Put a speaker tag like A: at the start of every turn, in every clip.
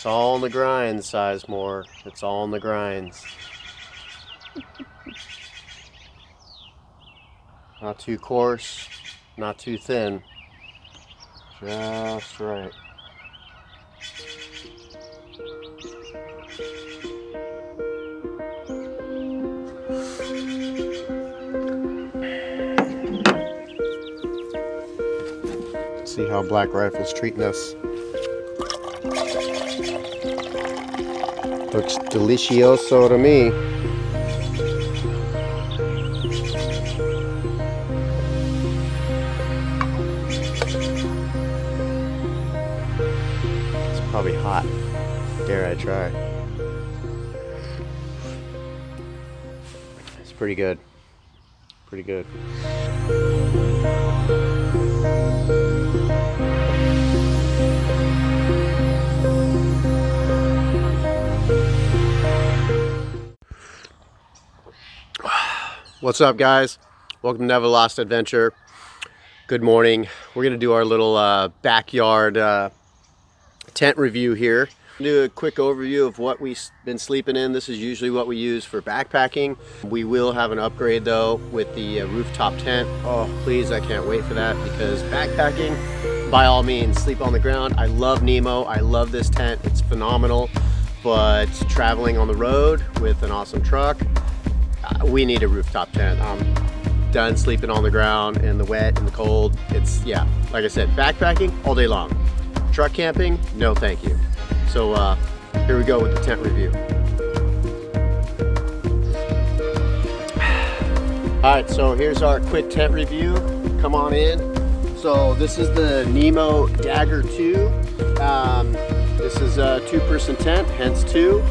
A: It's all in the grinds, Sizemore. It's all in the grinds. Not too coarse, not too thin. Just right. See how Black Rifle's treating us. Looks delicioso to me. It's probably hot. Dare I try? It's pretty good. Pretty good. What's up, guys? Welcome to Never Lost Adventure. Good morning. We're gonna do our little backyard tent review here. Do a quick overview of what we've been sleeping in. This is usually what we use for backpacking. We will have an upgrade though with the rooftop tent. Oh, please, I can't wait for that, because backpacking, by all means, sleep on the ground. I love Nemo. I love this tent. It's phenomenal. But traveling on the road with an awesome truck, we need a rooftop tent. I'm done sleeping on the ground in the wet and the cold. It's, yeah, like I said, backpacking all day long. Truck camping, no thank you. So here we go with the tent review. All right, so here's our quick tent review. Come on in. So this is the Nemo Dagger2. This is a 2-person tent, hence 2.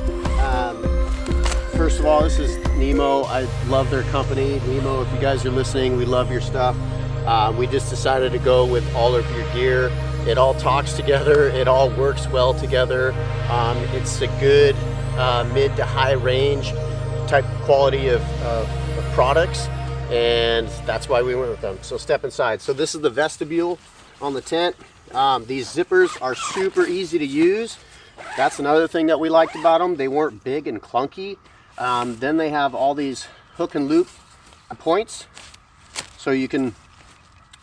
A: First of all, this is Nemo. I love their company. Nemo, if you guys are listening, we love your stuff. We just decided to go with all of your gear. It all talks together. It all works well together. It's a good mid to high range type quality of products, and that's why we went with them. So step inside. So this is the vestibule on the tent. These zippers are super easy to use. That's another thing that we liked about them. They weren't big and clunky. Then they have all these hook and loop points, so you can,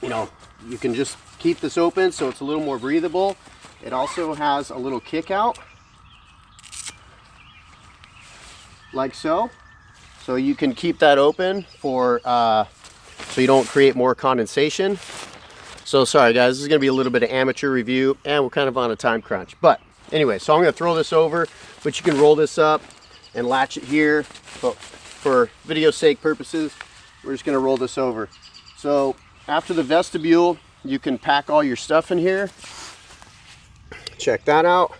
A: you can just keep this open so it's a little more breathable. It also has a little kick out, like so. So you can keep that open for, so you don't create more condensation. So sorry guys, this is gonna be a little bit of amateur review, and we're kind of on a time crunch. But anyway, so I'm gonna throw this over, but you can roll this up and latch it here. But for video sake purposes, we're just gonna roll this over. So after the vestibule, you can pack all your stuff in here. Check that out.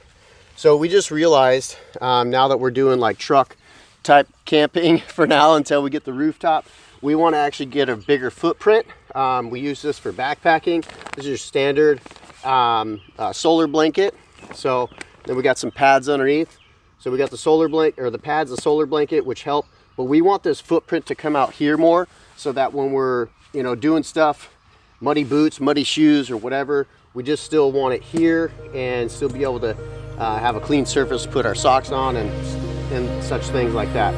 A: So we just realized now that we're doing like truck type camping for now until we get the rooftop, we want to actually get a bigger footprint. We use this for backpacking. This is your standard solar blanket. So then we got some pads underneath. So we got the solar blanket, or the pads, the solar blanket, which help. But we want this footprint to come out here more, so that when we're doing stuff, muddy boots, muddy shoes, or whatever, we just still want it here and still be able to have a clean surface to put our socks on and such things like that.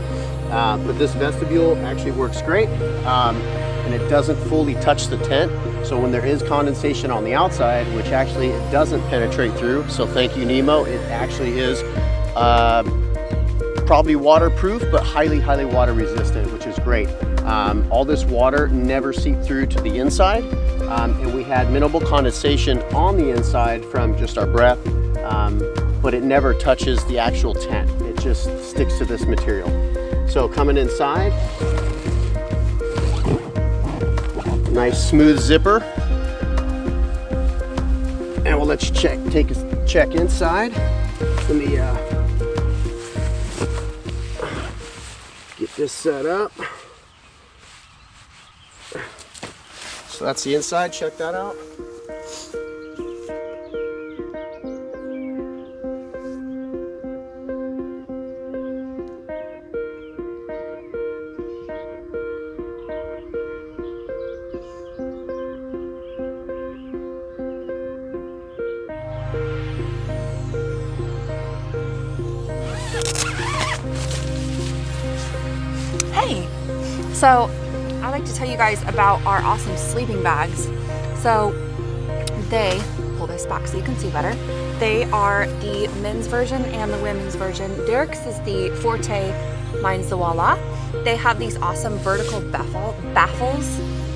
A: But this vestibule actually works great, and it doesn't fully touch the tent. So when there is condensation on the outside, which actually it doesn't penetrate through, so thank you Nemo, it actually is probably waterproof, but highly water resistant, which is great. All this water never seeped through to the inside, and we had minimal condensation on the inside from just our breath, but it never touches the actual tent. It just sticks to this material. So coming inside, nice smooth zipper, and we'll let you take a check inside. Let me get this set up. So that's the inside, check that out.
B: So I'd like to tell you guys about our awesome sleeping bags. So they, pull this back so you can see better. They are the men's version and the women's version. Derek's is the Forte, mine's the Voila. They have these awesome vertical baffles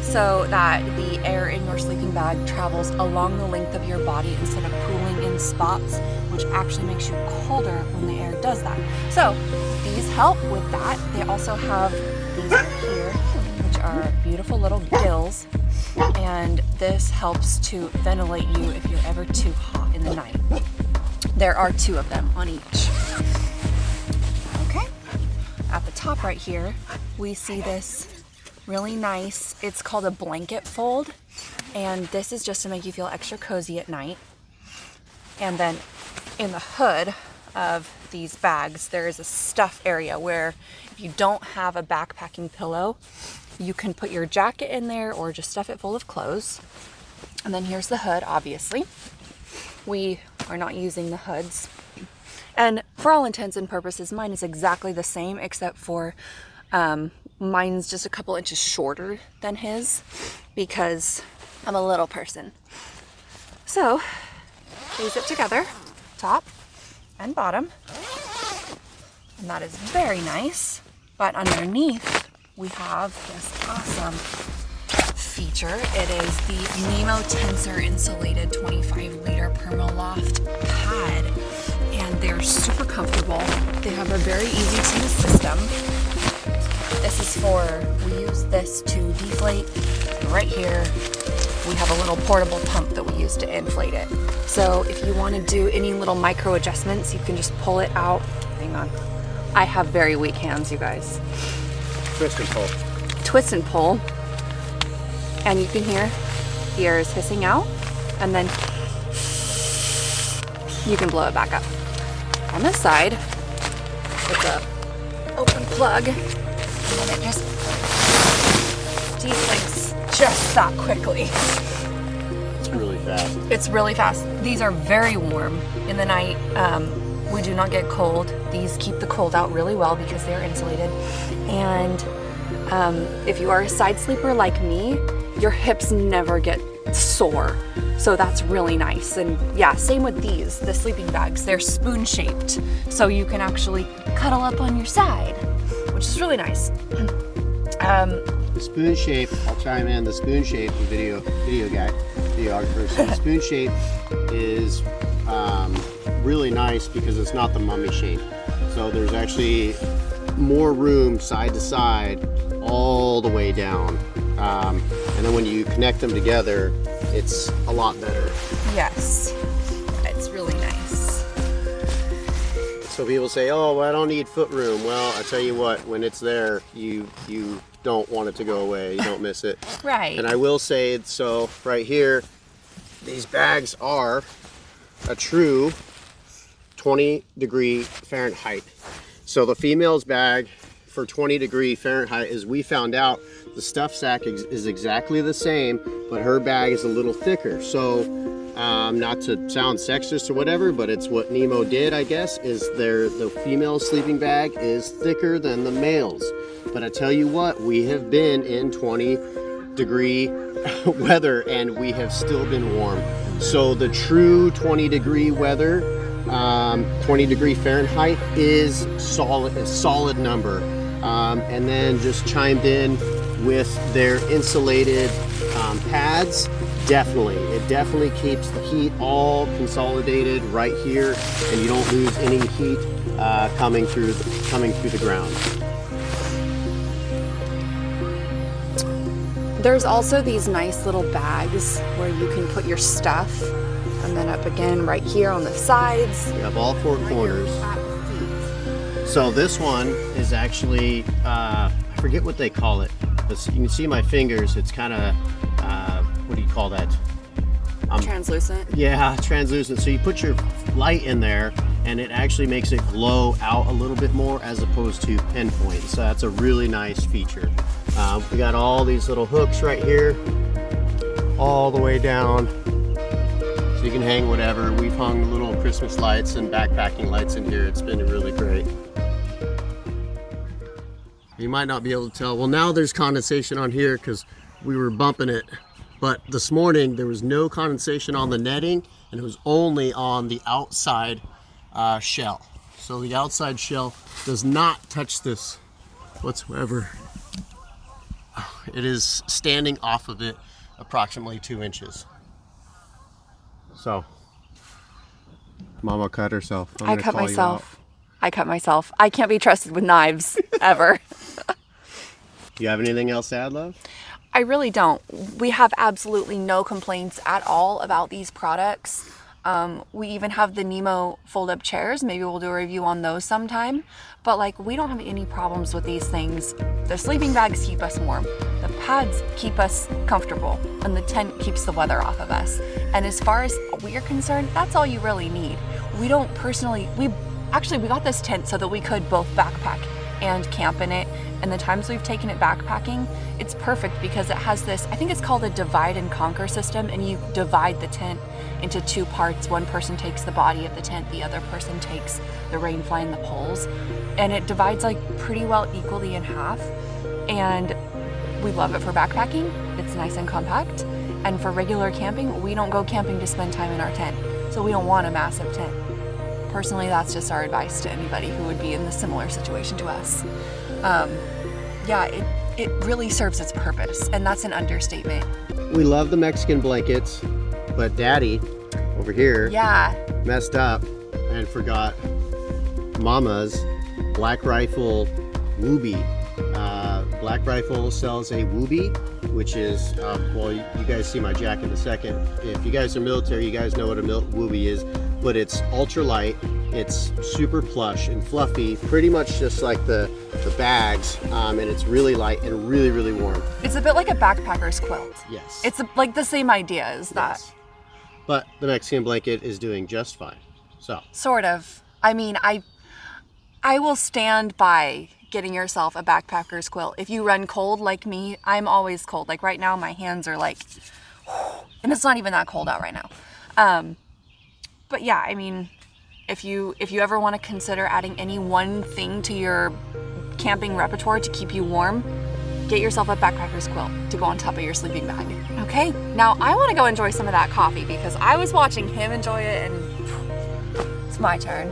B: so that the air in your sleeping bag travels along the length of your body instead of pooling in spots, which actually makes you colder when the air does that. So these help with that. They also have these right here, which are beautiful little gills, and this helps to ventilate you if you're ever too hot in the night. There are 2 of them on each. Okay, at the top right here, we see this really nice, it's called a blanket fold, and this is just to make you feel extra cozy at night. And then in the hood of these bags, there is a stuff area where if you don't have a backpacking pillow, you can put your jacket in there or just stuff it full of clothes. And then here's the hood, obviously. We are not using the hoods. And for all intents and purposes, mine is exactly the same, except for mine's just a couple inches shorter than his because I'm a little person. So they zip together, top and bottom, and that is very nice. But underneath we have this awesome feature. It is the Nemo Tensor Insulated 25-liter Permaloft pad, and they're super comfortable. They have a very easy to use system. This is we use this to deflate. Right here, we have a little portable pump that we use to inflate it. So if you want to do any little micro adjustments, you can just pull it out. Hang on. I have very weak hands, you guys.
A: Twist and pull.
B: Twist and pull. And you can hear the air is hissing out, and then you can blow it back up. On this side, it's a open plug, and it just deflates just that quickly.
A: It's really fast.
B: It's really fast. These are very warm in the night. We do not get cold. These keep the cold out really well because they're insulated. And if you are a side sleeper like me, your hips never get sore. So that's really nice. And yeah, same with these, the sleeping bags. They're spoon shaped, so you can actually cuddle up on your side, which is really nice.
A: The spoon shape, I'll chime in, the spoon shape, the videographer, so the spoon shape is really nice because it's not the mummy shape. So there's actually more room side to side all the way down. And then when you connect them together, it's a lot better.
B: Yes, it's really nice.
A: So people say, oh, well, I don't need foot room. Well, I tell you what, when it's there, you don't want it to go away. You don't miss it.
B: Right.
A: And I will say, so right here, these bags are a true 20-degree Fahrenheit. So the female's bag for 20-degree Fahrenheit is, we found out the stuff sack is exactly the same, but her bag is a little thicker. So not to sound sexist or whatever, but it's what Nemo did, I guess, is the female sleeping bag is thicker than the male's. But I tell you what, we have been in 20-degree weather and we have still been warm. So the true 20-degree weather, 20-degree Fahrenheit is a solid number. And then just chimed in with their insulated pads. It definitely keeps the heat all consolidated right here, and you don't lose any heat coming through the ground.
B: There's also these nice little bags where you can put your stuff, and then up again right here on the sides.
A: You have all four corners. So this one is actually, I forget what they call it, but you can see my fingers. It's kind of, what do you call that?
B: Translucent?
A: Yeah, translucent. So you put your light in there and it actually makes it glow out a little bit more as opposed to pinpoint. So that's a really nice feature. We got all these little hooks right here, all the way down. So you can hang whatever. We've hung little Christmas lights and backpacking lights in here. It's been really great. You might not be able to tell. Well, now there's condensation on here because we were bumping it. But this morning there was no condensation on the netting, and it was only on the outside shell. So the outside shell does not touch this whatsoever. It is standing off of it approximately 2 inches. So, Mama cut herself.
B: I cut myself. I cut myself. I can't be trusted with knives ever.
A: Do you have anything else to add, love?
B: I really don't. We have absolutely no complaints at all about these products. We even have the Nemo fold-up chairs. Maybe we'll do a review on those sometime. But like, we don't have any problems with these things. The sleeping bags keep us warm. The pads keep us comfortable. And the tent keeps the weather off of us. And as far as we're concerned, that's all you really need. We don't personally, we got this tent so that we could both backpack and camp in it. And the times we've taken it backpacking, it's perfect because it has this, I think it's called a divide and conquer system, and you divide the tent into 2 parts. One person takes the body of the tent, the other person takes the rainfly and the poles, and it divides like pretty well equally in half. And we love it for backpacking. It's nice and compact. And for regular camping, we don't go camping to spend time in our tent, so we don't want a massive tent. Personally, that's just our advice to anybody who would be in the similar situation to us. Yeah, it really serves its purpose, and that's an understatement.
A: We love the Mexican blankets, but Daddy over here messed up and forgot Mama's Black Rifle Wooby. Black Rifle sells a Wooby, which is, well, you guys see my jacket in a second. If you guys are military, you guys know what a Wooby is, but it's ultra light. It's super plush and fluffy, pretty much just like the bags, and it's really light and really, really warm.
B: It's a bit like a backpacker's quilt.
A: Yes.
B: It's like the same idea as that.
A: Yes. But the Mexican blanket is doing just fine. So.
B: Sort of. I mean, I will stand by getting yourself a backpacker's quilt. If you run cold like me, I'm always cold. Like right now, my hands are like, and it's not even that cold out right now. But yeah, I mean, if you ever want to consider adding any one thing to your camping repertoire to keep you warm, get yourself a backpacker's quilt to go on top of your sleeping bag. Okay, now I want to go enjoy some of that coffee because I was watching him enjoy it, and it's my turn.